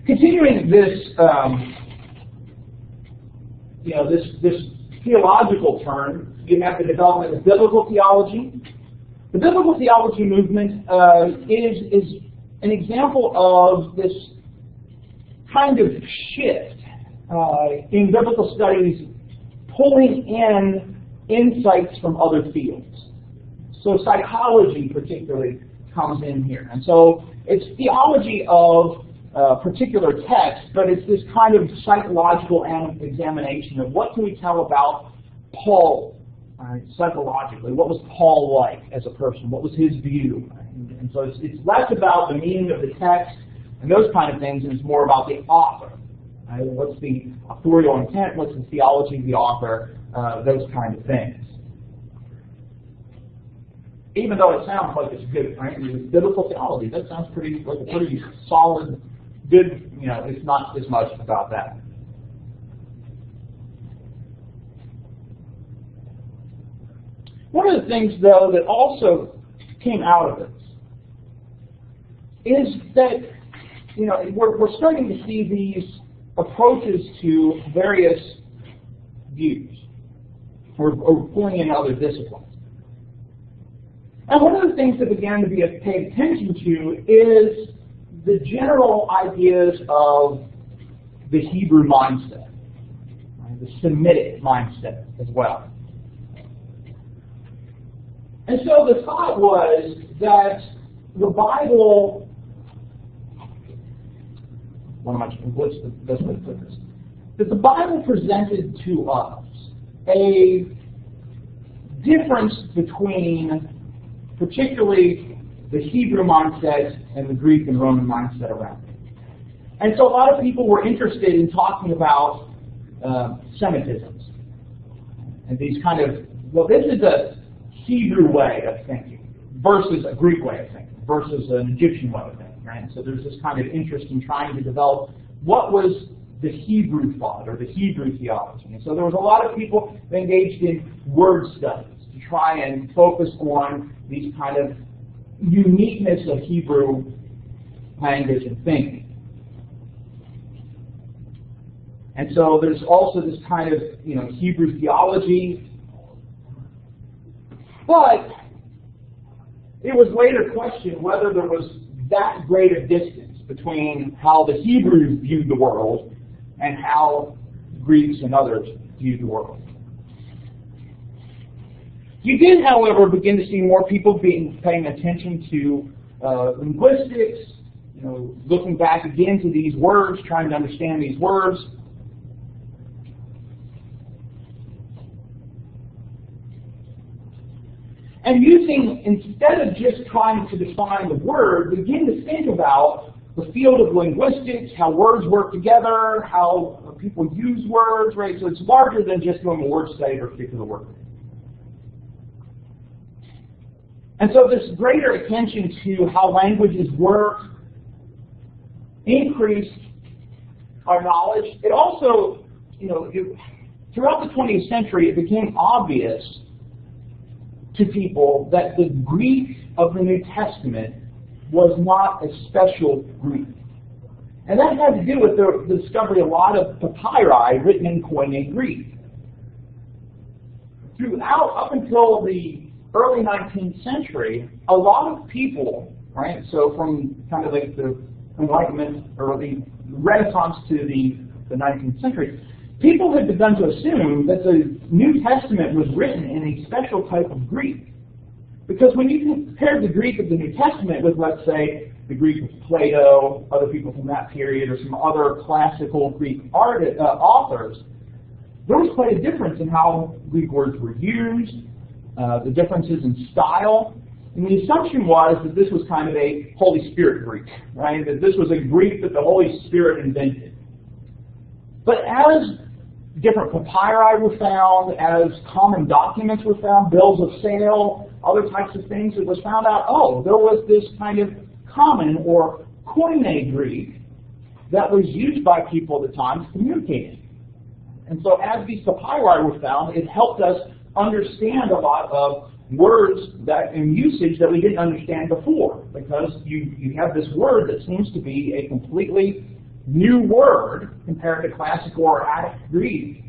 Continuing this, this theological turn, you have the development of biblical theology. The biblical theology movement is an example of this kind of shift in biblical studies, pulling in insights from other fields. So psychology particularly comes in here. And so it's theology of particular text, but it's this kind of psychological examination of what can we tell about Paul psychologically. What was Paul like as a person? What was his view? And so it's less about the meaning of the text and those kind of things, and it's more about the author. What's the authorial intent? What's the theology of the author? Those kind of things. Even though it sounds like it's good, right? It's biblical theology. That sounds pretty like a pretty solid, good. It's not as much about that. One of the things, though, that also came out of this is that we're starting to see these approaches to various views, or pulling in other disciplines. And one of the things that began to be paid attention to is the general ideas of the Hebrew mindset, right? The Semitic mindset as well. And so the thought was that the Bible, what's the best way to put this? That the Bible presented to us a difference between particularly the Hebrew mindset and the Greek and Roman mindset around it. And so a lot of people were interested in talking about Semitisms and these kind of, this is a Hebrew way of thinking versus a Greek way of thinking versus an Egyptian way of thinking, right? And so there's this kind of interest in trying to develop what was the Hebrew thought or the Hebrew theology. And so there was a lot of people that engaged in word studies to try and focus on these kind of uniqueness of Hebrew language and thinking. And so there's also this kind of Hebrew theology. But it was later questioned whether there was that great a distance between how the Hebrews viewed the world and how Greeks and others viewed the world. You did, however, begin to see more people paying attention to linguistics, looking back again to these words, trying to understand these words. And instead of just trying to define the word, begin to think about the field of linguistics, how words work together, how people use words, right? So it's larger than just doing a word study of a particular word. And so this greater attention to how languages work increased our knowledge. It also, throughout the 20th century, it became obvious to people that the Greek of the New Testament was not a special Greek. And that had to do with the discovery of a lot of papyri written in Koine Greek. Up until the early 19th century, a lot of people, right, so from kind of like the Enlightenment or the Renaissance to the 19th century, people had begun to assume that the New Testament was written in a special type of Greek. Because when you compare the Greek of the New Testament with, let's say, the Greek of Plato, other people from that period, or some other classical Greek authors, there was quite a difference in how Greek words were used, the differences in style. And the assumption was that this was kind of a Holy Spirit Greek, right? That this was a Greek that the Holy Spirit invented. But as different papyri were found, as common documents were found, bills of sale, other types of things, it was found out, there was this kind of common or Koine Greek that was used by people at the time to communicate. And so as these papyri were found, it helped us understand a lot of words that in usage that we didn't understand before, because you have this word that seems to be a completely new word compared to classical or Attic Greek,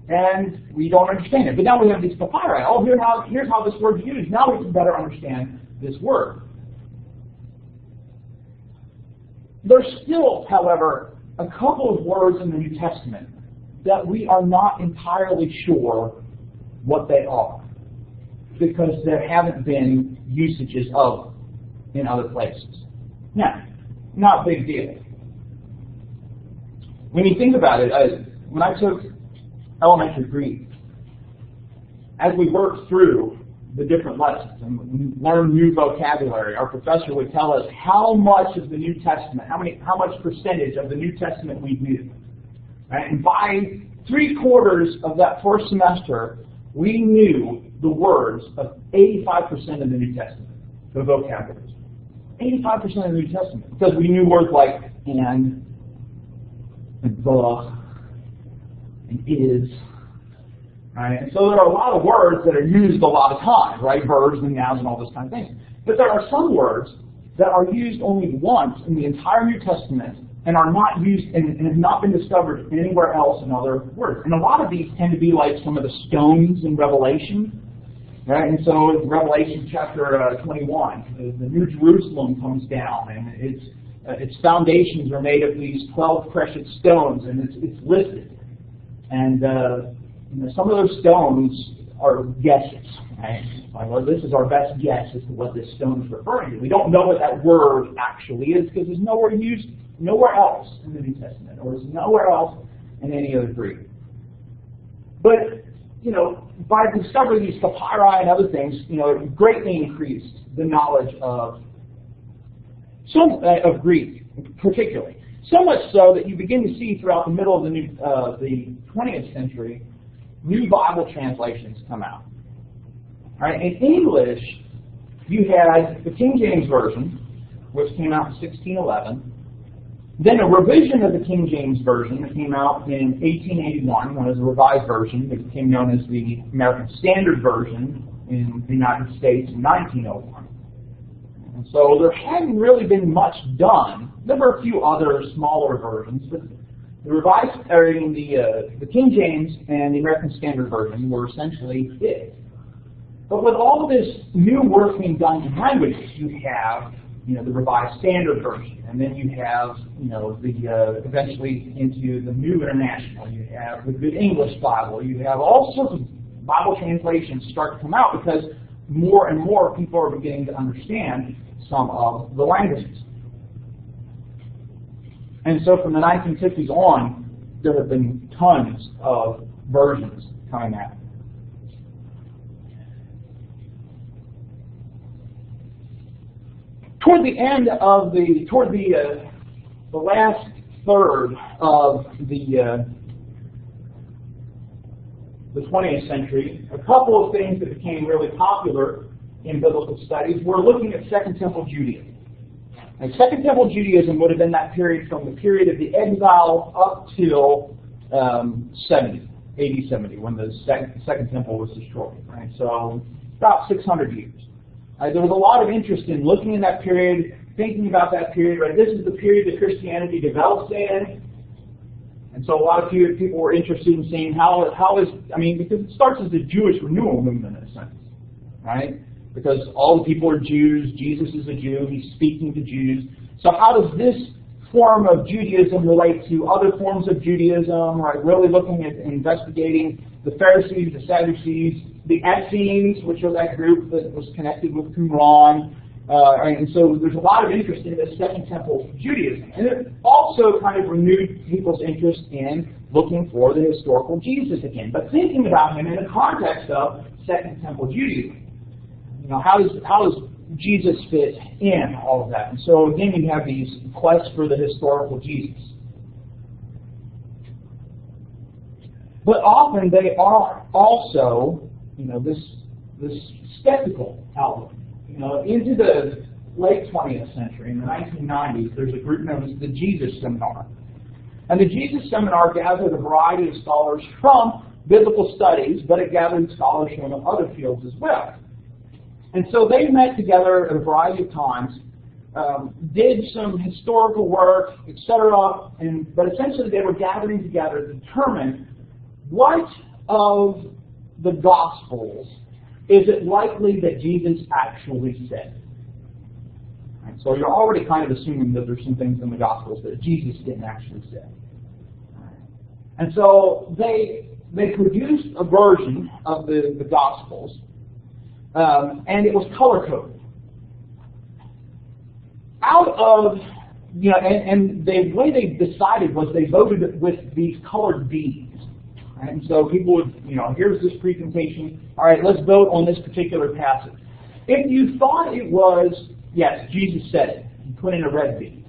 and we don't understand it. But now we have these papyri. Oh, here's how this word's used. Now we can better understand this word. There's still, however, a couple of words in the New Testament that we are not entirely sure what they are, because there haven't been usages of them in other places. Now, not a big deal. When you think about it, when I took elementary Greek, as we worked through the different lessons and learned new vocabulary, our professor would tell us how much of the New Testament, how much percentage of the New Testament we knew. Right? And by 3/4 of that first semester, we knew the words of 85% of the New Testament, the vocabulary. 85% of the New Testament, because we knew words like and the and is. Right? And so there are a lot of words that are used a lot of times, right? Verbs and nouns and all those kind of things. But there are some words that are used only once in the entire New Testament and are not used and have not been discovered anywhere else in other words. And a lot of these tend to be like some of the stones in Revelation. Right? And so in Revelation chapter 21, the New Jerusalem comes down, and its foundations are made of these 12 precious stones, and it's listed. And some of those stones are guesses. Right? Like, well, this is our best guess as to what this stone is referring to. We don't know what that word actually is because it's nowhere else in the New Testament, or it's nowhere else in any other Greek. But by discovering these papyri and other things, it greatly increased the knowledge of Greek, particularly. So much so that you begin to see throughout the middle of the 20th century, new Bible translations come out. All right, in English, you had the King James Version, which came out in 1611. Then a revision of the King James Version that came out in 1881, known as the Revised Version, that became known as the American Standard Version in the United States in 1901. And so there hadn't really been much done. There were a few other smaller versions, but the King James and the American Standard Version were essentially it. But with all of this new work being done in languages, you have the Revised Standard Version, and then you have eventually into the New International. You have the Good English Bible. You have all sorts of Bible translations start to come out because more and more people are beginning to understand some of the languages. And so from the 1950s on, there have been tons of versions coming out. Toward the end of the last third of the 20th century, a couple of things that became really popular in biblical studies were looking at Second Temple Judaism. And Second Temple Judaism would have been that period from the period of the exile up till 70, AD 70, when the Second Temple was destroyed. Right? So about 600 years. There was a lot of interest in looking in that period, thinking about that period. Right, this is the period that Christianity develops in, and so a lot of people were interested in seeing how is because it starts as the Jewish renewal movement in a sense, right? Because all the people are Jews, Jesus is a Jew, he's speaking to Jews. So how does this form of Judaism relate to other forms of Judaism? Right, really looking at investigating the Pharisees, the Sadducees, the Essenes, which are that group that was connected with Qumran. And so there's a lot of interest in the Second Temple Judaism. And it also kind of renewed people's interest in looking for the historical Jesus again, but thinking about him in the context of Second Temple Judaism. How does Jesus fit in all of that? And so again, you have these quests for the historical Jesus. But often they are also, this skeptical outlook. Into the late 20th century, in the 1990s, there's a group known as the Jesus Seminar. And the Jesus Seminar gathered a variety of scholars from biblical studies, but it gathered scholars from other fields as well. And so they met together at a variety of times did some historical work, etc. But essentially they were gathering together to determine what of the Gospels is it likely that Jesus actually said. Right, so you're already kind of assuming that there's some things in the Gospels that Jesus didn't actually say. And so they produced a version of the Gospels, and it was color-coded. Out of, and the way they decided was they voted with these colored beads. Right? And so people would, here's this presentation. All right, let's vote on this particular passage. If you thought it was, yes, Jesus said it, you put in a red bead.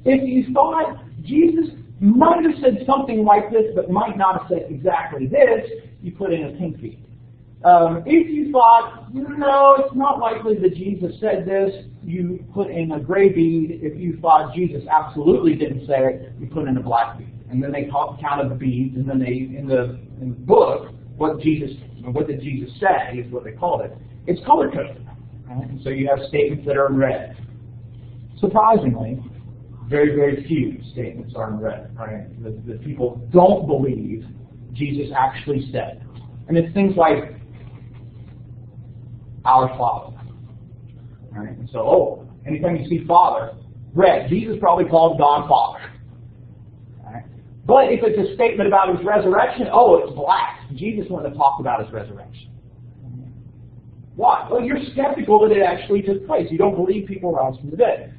If you thought Jesus might have said something like this, but might not have said exactly this, you put in a pink bead. If you thought, no, it's not likely that Jesus said this, you put in a gray bead. If you thought Jesus absolutely didn't say it, you put in a black bead. And then they counted the beads, and then they, in the book, what did Jesus say is what they called it. It's color-coded. Right? And so you have statements that are in red. Surprisingly, very, very few statements are in red. Right? The people don't believe Jesus actually said. And it's things like, our Father. All right? And so, anytime you see Father, red. Jesus probably called God Father. All right? But if it's a statement about His resurrection, it's black. Jesus wouldn't have talked about His resurrection. Why? Well, you're skeptical that it actually took place. You don't believe people rise from the dead.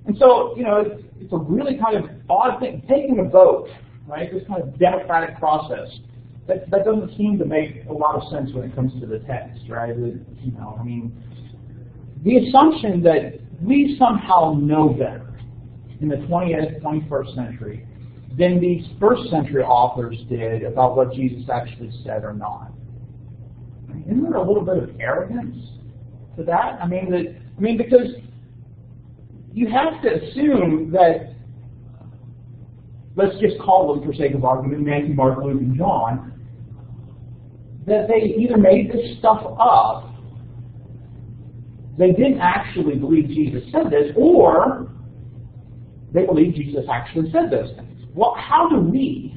And so, it's a really kind of odd thing. Taking a vote, right? This kind of democratic process. That doesn't seem to make a lot of sense when it comes to the text, right? The assumption that we somehow know better in the 20th, 21st century than these first century authors did about what Jesus actually said or not. Isn't there a little bit of arrogance to that? Because you have to assume that, let's just call them, for sake of argument, Matthew, Mark, Luke, and John, that they either made this stuff up, they didn't actually believe Jesus said this, or they believe Jesus actually said those things. Well, how do we,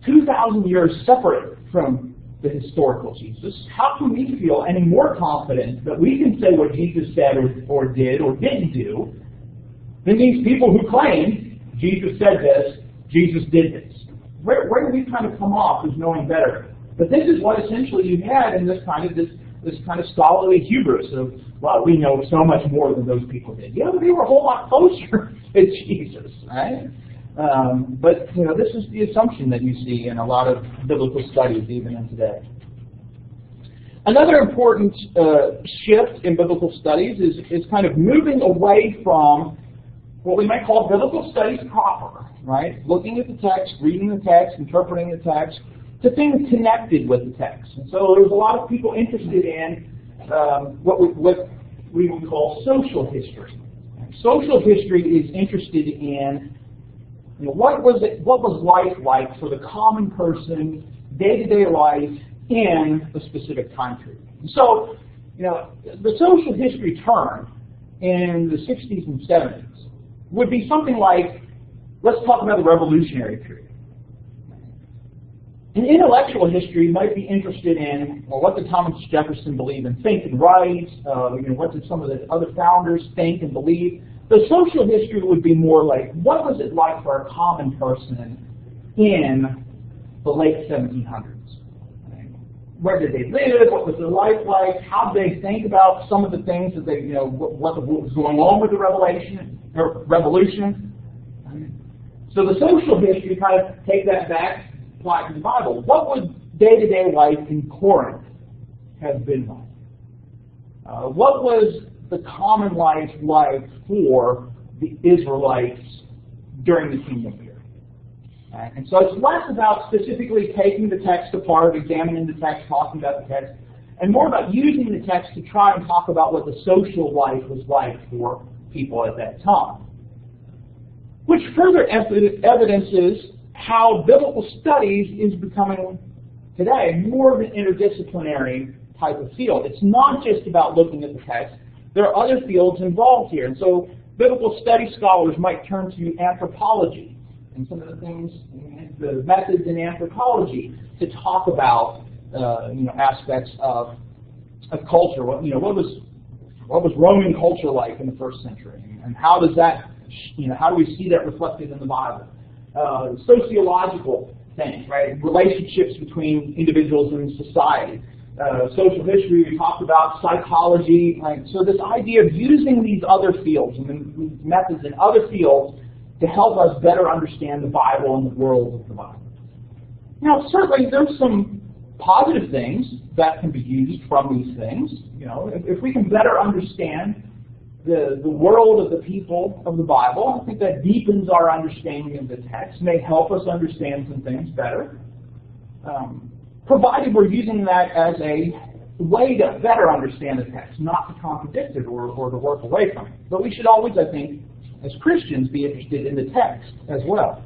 2,000 years separate from the historical Jesus, how can we feel any more confident that we can say what Jesus said or did or didn't do than these people who claim Jesus said this, Jesus did this? Where do we kind of come off as knowing better? But this is what essentially you had in this kind of scholarly hubris of, well, we know so much more than those people did. They were a whole lot closer to Jesus, right? But this is the assumption that you see in a lot of biblical studies, even in today. Another important shift in biblical studies is kind of moving away from what we might call biblical studies proper, right? Looking at the text, reading the text, interpreting the text, to things connected with the text. And so there's a lot of people interested in what we would call social history. Social history is interested in what was life like for the common person, day-to-day life in a specific time period. And so, the social history term in the 60s and 70s would be something like, let's talk about the Revolutionary period. And intellectual history might be interested in what did Thomas Jefferson believe and think and write, what did some of the other founders think and believe. The social history would be more like, what was it like for a common person in the late 1700s? Where did they live? What was their life like? How did they think about some of the things that they, what was going on with the revolution? So the social history kind of take that back, apply it to the Bible. What would day-to-day life in Corinth have been like? What was the common life like for the Israelites during the kingdom period? And so it's less about specifically taking the text apart, examining the text, talking about the text, and more about using the text to try and talk about what the social life was like for people at that time. Which further evidences how biblical studies is becoming today more of an interdisciplinary type of field. It's not just about looking at the text, there are other fields involved here. And so biblical study scholars might turn to anthropology and some of the things, the methods in anthropology to talk about aspects of culture. What was Roman culture like in the first century, and how does that, how do we see that reflected in the Bible? Sociological things, right? Relationships between individuals and society. Social history, we talked about psychology. Right? So this idea of using these other fields and these methods in other fields to help us better understand the Bible and the world of the Bible. Now, certainly there's some positive things that can be used from these things. If we can better understand the world of the people of the Bible, I think that deepens our understanding of the text, may help us understand some things better, provided we're using that as a way to better understand the text, not to contradict it or to work away from it. But we should always, I think, as Christians, be interested in the text as well.